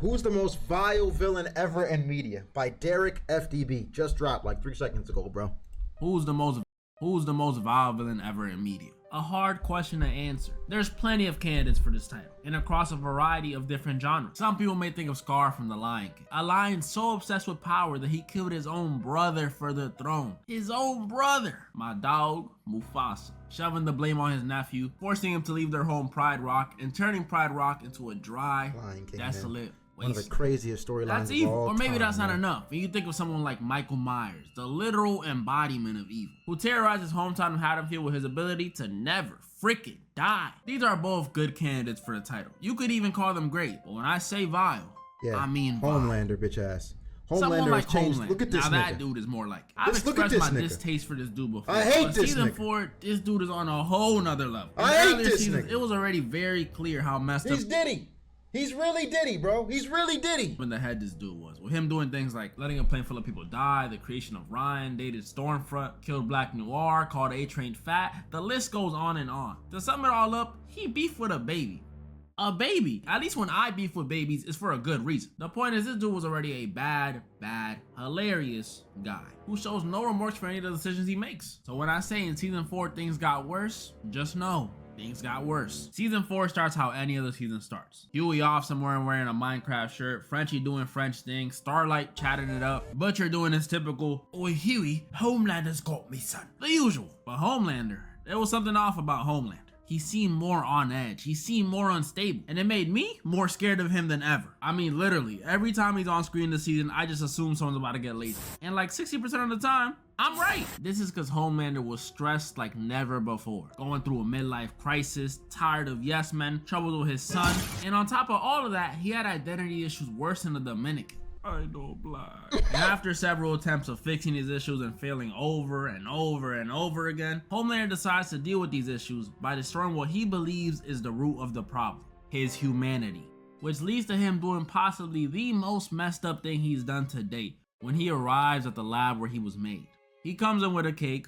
Who's the most vile villain ever in media? By Derek FDB. Just dropped like 3 seconds ago, bro. Who's the most vile villain ever in media? A hard question to answer. There's plenty of candidates for this title, and across a variety of different genres. Some people may think of Scar from The Lion King. A lion so obsessed with power that he killed his own brother for the throne. His own brother! My dog, Mufasa. Shoving the blame on his nephew, forcing him to leave their home Pride Rock, and turning Pride Rock into a dry, desolate one of the craziest storylines. That's evil. Or maybe that's not enough. And you think of someone like Michael Myers, the literal embodiment of evil, who terrorized his hometown of Haddonfield with his ability to never freaking die. These are both good candidates for the title. You could even call them great. But when I say vile, I mean vile. Homelander, bitch ass. Someone like changed. Homelander. Look at this now nigga. That dude is more like it. I've expressed my distaste for this dude before. I hate this season nigga. 4, this dude is on a whole nother level. I hate this nigga. It was already very clear how messed up. He's Diddy. He's really Diddy, bro. He's really Diddy. When the head this dude was. With him doing things like letting a plane full of people die, the creation of Ryan, dated Stormfront, killed Black Noir, called A-Train fat. The list goes on and on. To sum it all up, he beefed with a baby. A baby. At least when I beef with babies, it's for a good reason. The point is, this dude was already a bad, hilarious guy who shows no remorse for any of the decisions he makes. So when I say in season 4 things got worse, just know things got worse. Season 4 starts how any other season starts. Huey off somewhere and wearing a Minecraft shirt, Frenchie doing French things, Starlight chatting it up, Butcher doing his typical, "Oi Huey, Homelander's got me, son." The usual. But Homelander, there was something off about Homelander. He seemed more on edge. He seemed more unstable. And it made me more scared of him than ever. I mean, literally, every time he's on screen this season, I just assume someone's about to get lazy. And like 60% of the time, I'm right. This is because Homelander was stressed like never before. Going through a midlife crisis, tired of yes men, troubles with his son. And on top of all of that, he had identity issues worse than the Dominican. I know black. And after several attempts of fixing these issues and failing over and over and over again, Homelander decides to deal with these issues by destroying what he believes is the root of the problem, his humanity, which leads to him doing possibly the most messed up thing he's done to date when he arrives at the lab where he was made. He comes in with a cake.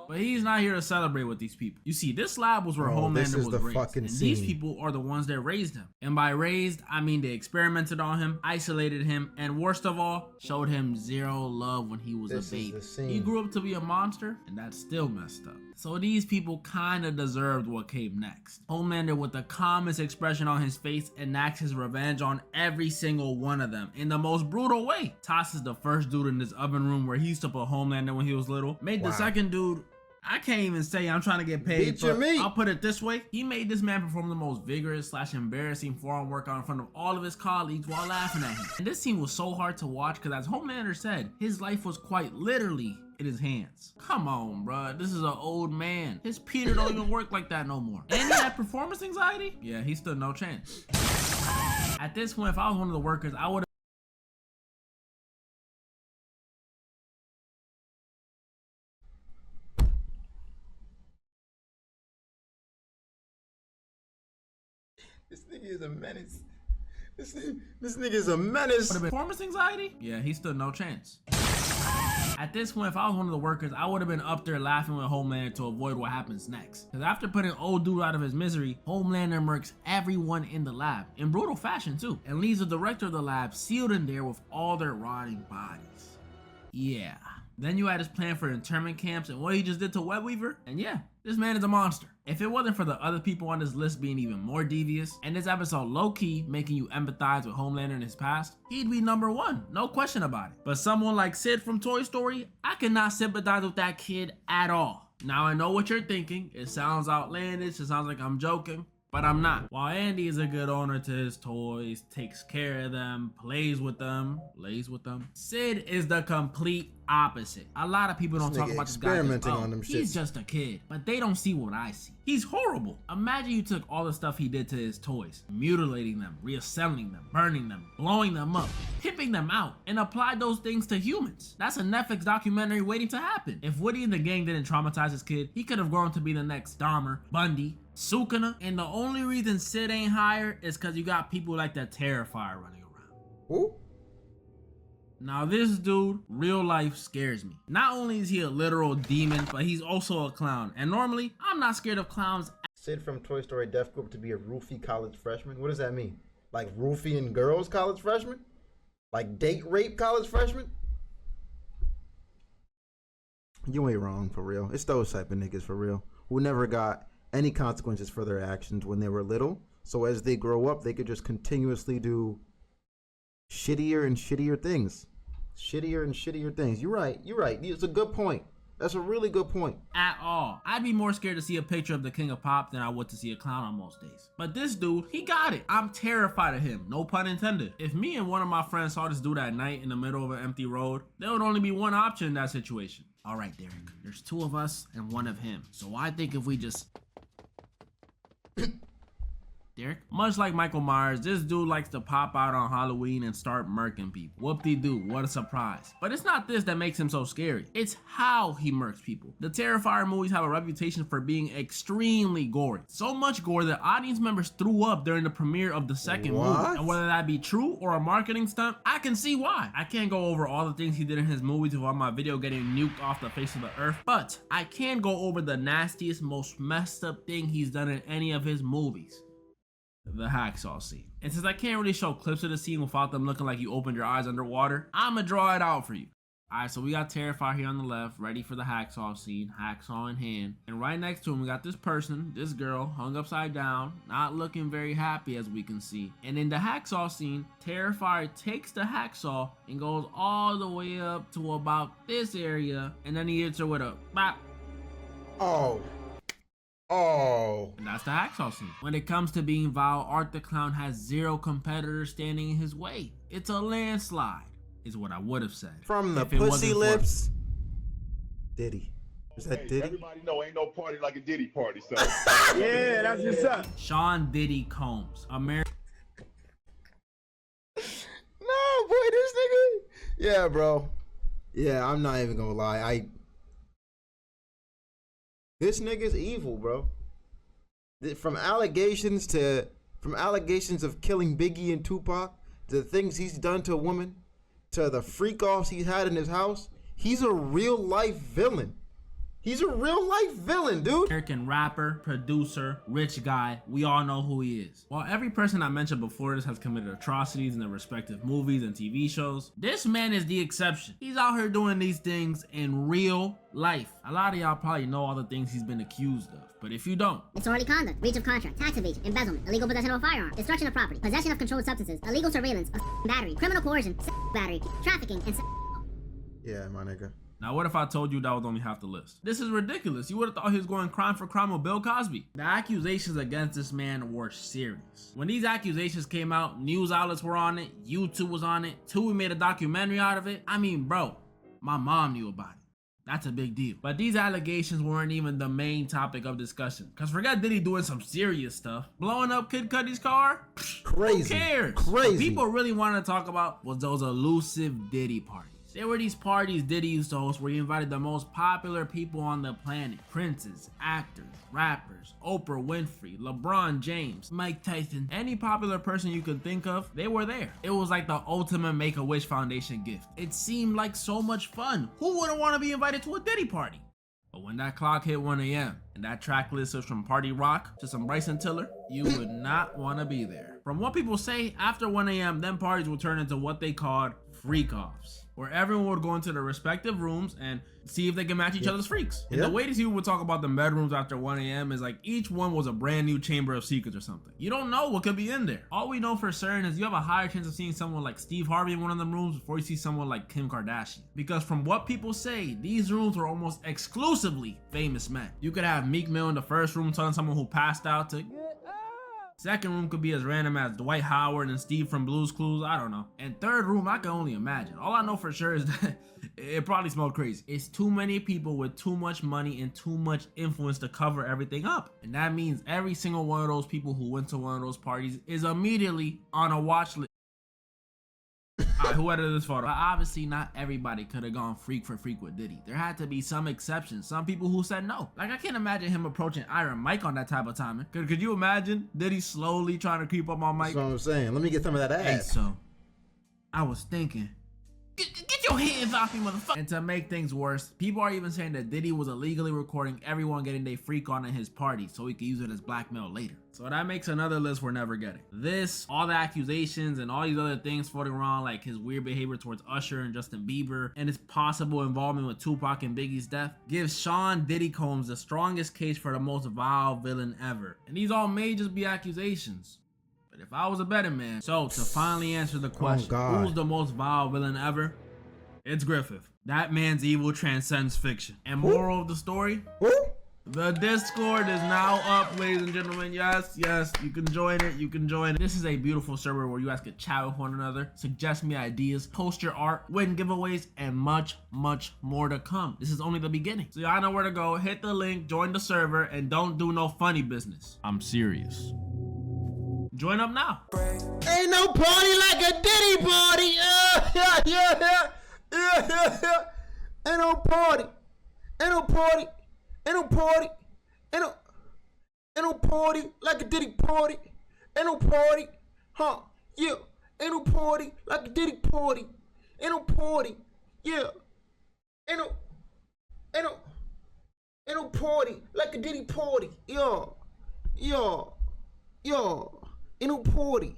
But he's not here to celebrate with these people. You see, this lab was where Homelander was raised, and these people are the ones that raised him. And by raised, I mean they experimented on him, isolated him, and worst of all, showed him zero love when he was a baby. He grew up to be a monster, and that's still messed up. So these people kinda deserved what came next. Homelander, with the calmest expression on his face, enacts his revenge on every single one of them in the most brutal way. Tosses the first dude in this oven room where he used to put Homelander when he was little. Made the second dude, I can't even say I'm trying to get paid, but I'll put it this way. He made this man perform the most vigorous / embarrassing forearm workout in front of all of his colleagues while laughing at him. And this scene was so hard to watch because, as Homelander said, his life was quite literally in his hands. Come on, bruh. This is an old man. His Peter don't even work like that no more. And he had performance anxiety? Yeah, he stood no chance. At this point, if I was one of the workers, I would have This nigga is a menace. This nigga is a menace. Performance anxiety? Yeah, he stood no chance. At this point, if I was one of the workers, I would have been up there laughing with Homelander to avoid what happens next. Because after putting old dude out of his misery, Homelander murks everyone in the lab, in brutal fashion too, and leaves the director of the lab sealed in there with all their rotting bodies. Yeah. Then you had his plan for internment camps and what he just did to Webweaver, and yeah, this man is a monster. If it wasn't for the other people on this list being even more devious, and this episode low-key making you empathize with Homelander in his past, he'd be #1, no question about it. But someone like Sid from Toy Story, I cannot sympathize with that kid at all. Now I know what you're thinking, it sounds outlandish, it sounds like I'm joking, but I'm not. While Andy is a good owner to his toys, takes care of them, plays with them, lays with them, Sid is the complete opposite. A lot of people don't talk about this guy as, oh, he's just a kid, but they don't see what I see. He's horrible. Imagine you took all the stuff he did to his toys, mutilating them, reassembling them, burning them, blowing them up, pimping them out, and applied those things to humans. That's a Netflix documentary waiting to happen. If Woody and the gang didn't traumatize his kid, he could have grown to be the next Dahmer, Bundy, Sukuna, and the only reason Sid ain't higher is because you got people like that Terrifier running around. Who? Now this dude, real life, scares me. Not only is he a literal demon, but he's also a clown. And normally, I'm not scared of clowns. Sid from Toy Story Death Group to be a roofie college freshman? What does that mean? Like roofing girls college freshmen? Like date rape college freshmen? You ain't wrong, for real. It's those type of niggas, for real, who never got any consequences for their actions when they were little. So as they grow up, they could just continuously do shittier and shittier things. Shittier and shittier things. You're right. It's a good point. That's a really good point. At all. I'd be more scared to see a picture of the king of pop than I would to see a clown on most days. But this dude, he got it. I'm terrified of him. No pun intended. If me and one of my friends saw this dude at night in the middle of an empty road, there would only be one option in that situation. All right, Derek. There's two of us and one of him. So I think if we just... Derek? Much like Michael Myers, this dude likes to pop out on Halloween and start murking people. Whoop-de-doo, what a surprise. But it's not this that makes him so scary. It's how he murks people. The Terrifier movies have a reputation for being extremely gory. So much gore that audience members threw up during the premiere of the second movie. And whether that be true or a marketing stunt, I can see why. I can't go over all the things he did in his movies without my video getting nuked off the face of the earth, but I can go over the nastiest, most messed up thing he's done in any of his movies. The hacksaw scene. And since I can't really show clips of the scene without them looking like you opened your eyes underwater, I'ma draw it out for you. Alright, so we got Terrifier here on the left, ready for the hacksaw scene, hacksaw in hand. And right next to him, we got this person, this girl, hung upside down, not looking very happy as we can see. And in the hacksaw scene, Terrifier takes the hacksaw and goes all the way up to about this area, and then he hits her with a bop. Oh. And that's the hacksaw scene. When it comes to being vile, Art the Clown has zero competitors standing in his way. It's a landslide, is what I would have said. From the pussy lips, Diddy. Is that Diddy? Everybody know ain't no party like a Diddy party, so. Yeah, that's what's up. Sean Diddy Combs, American. No, boy, this nigga. Yeah, bro. Yeah, I'm not even gonna lie. This nigga's evil, bro. From allegations of killing Biggie and Tupac, to the things he's done to a woman, to the freak-offs he's had in his house, he's a real-life villain. He's a real-life villain, dude. American rapper, producer, rich guy, we all know who he is. While every person I mentioned before this has committed atrocities in their respective movies and TV shows, this man is the exception. He's out here doing these things in real life. A lot of y'all probably know all the things he's been accused of, but if you don't, disorderly conduct, breach of contract, tax evasion, embezzlement, illegal possession of a firearm, destruction of property, possession of controlled substances, illegal surveillance, battery, criminal coercion, battery, trafficking, and yeah, my nigga. now what if I told you that was only half the list? This is ridiculous. You would have thought he was going crime for crime with Bill Cosby. The accusations against this man were serious. When these accusations came out, news outlets were on it, YouTube was on it, Tubi made a documentary out of it. I mean, bro, my mom knew about it. That's a big deal. But these allegations weren't even the main topic of discussion. Cause forget Diddy doing some serious stuff. Blowing up Kid Cudi's car? Crazy. Who cares? Crazy. What people really wanted to talk about was those elusive Diddy parties. There were these parties Diddy used to host where he invited the most popular people on the planet. Princes, actors, rappers, Oprah Winfrey, LeBron James, Mike Tyson, any popular person you could think of, they were there. It was like the ultimate Make-A-Wish Foundation gift. It seemed like so much fun. Who wouldn't want to be invited to a Diddy party? But when that clock hit 1 a.m. and that track list was from Party Rock to some Bryson Tiller, you would not want to be there. From what people say, after 1 a.m., them parties would turn into what they called freak-offs, where everyone would go into their respective rooms and see if they can match each other's freaks. And the way these people would talk about the bedrooms after 1 a.m. is like each one was a brand new chamber of secrets or something. You don't know what could be in there. All we know for certain is you have a higher chance of seeing someone like Steve Harvey in one of them rooms before you see someone like Kim Kardashian. Because from what people say, these rooms were almost exclusively famous men. You could have Meek Mill in the first room telling someone who passed out to second room could be as random as Dwight Howard and Steve from Blue's Clues, I don't know. And third room, I can only imagine. All I know for sure is that it probably smelled crazy. It's too many people with too much money and too much influence to cover everything up. And that means every single one of those people who went to one of those parties is immediately on a watch list. Alright, who edited this photo? But obviously not everybody could have gone freak for freak with Diddy. There had to be some exceptions, some people who said no. Like I can't imagine him approaching Iron Mike on that type of timing. Could you imagine Diddy slowly trying to creep up on Mike? That's what I'm saying. Let me get some of that ass. Hey, so I was thinking, get your hands off me, motherfucker. And to make things worse, people are even saying that Diddy was illegally recording everyone getting their freak on at his party so he could use it as blackmail later. So that makes another list we're never getting. This, all the accusations and all these other things floating around, like his weird behavior towards Usher and Justin Bieber and his possible involvement with Tupac and Biggie's death, gives Sean Diddy Combs the strongest case for the most vile villain ever. And these all may just be accusations. But if I was a betting man, so to finally answer the question, who's the most vile villain ever? It's Griffith. That man's evil transcends fiction. And moral of the story? The Discord is now up, ladies and gentlemen. Yes, you can join it. You can join it. This is a beautiful server where you guys can chat with one another, suggest me ideas, post your art, win giveaways, and much, much more to come. This is only the beginning. So y'all know where to go. Hit the link, join the server, and don't do no funny business. I'm serious. Join up now. Ain't no party like a Diddy party. Ain't no party. Ain't no party. Ain't no party. Ain't no party like a Diddy party. Ain't no party. Huh? Yeah. Ain't no party like a Diddy party. Ain't no party. Yeah. Ain't no party like a Diddy party. Yo. Ain't no party.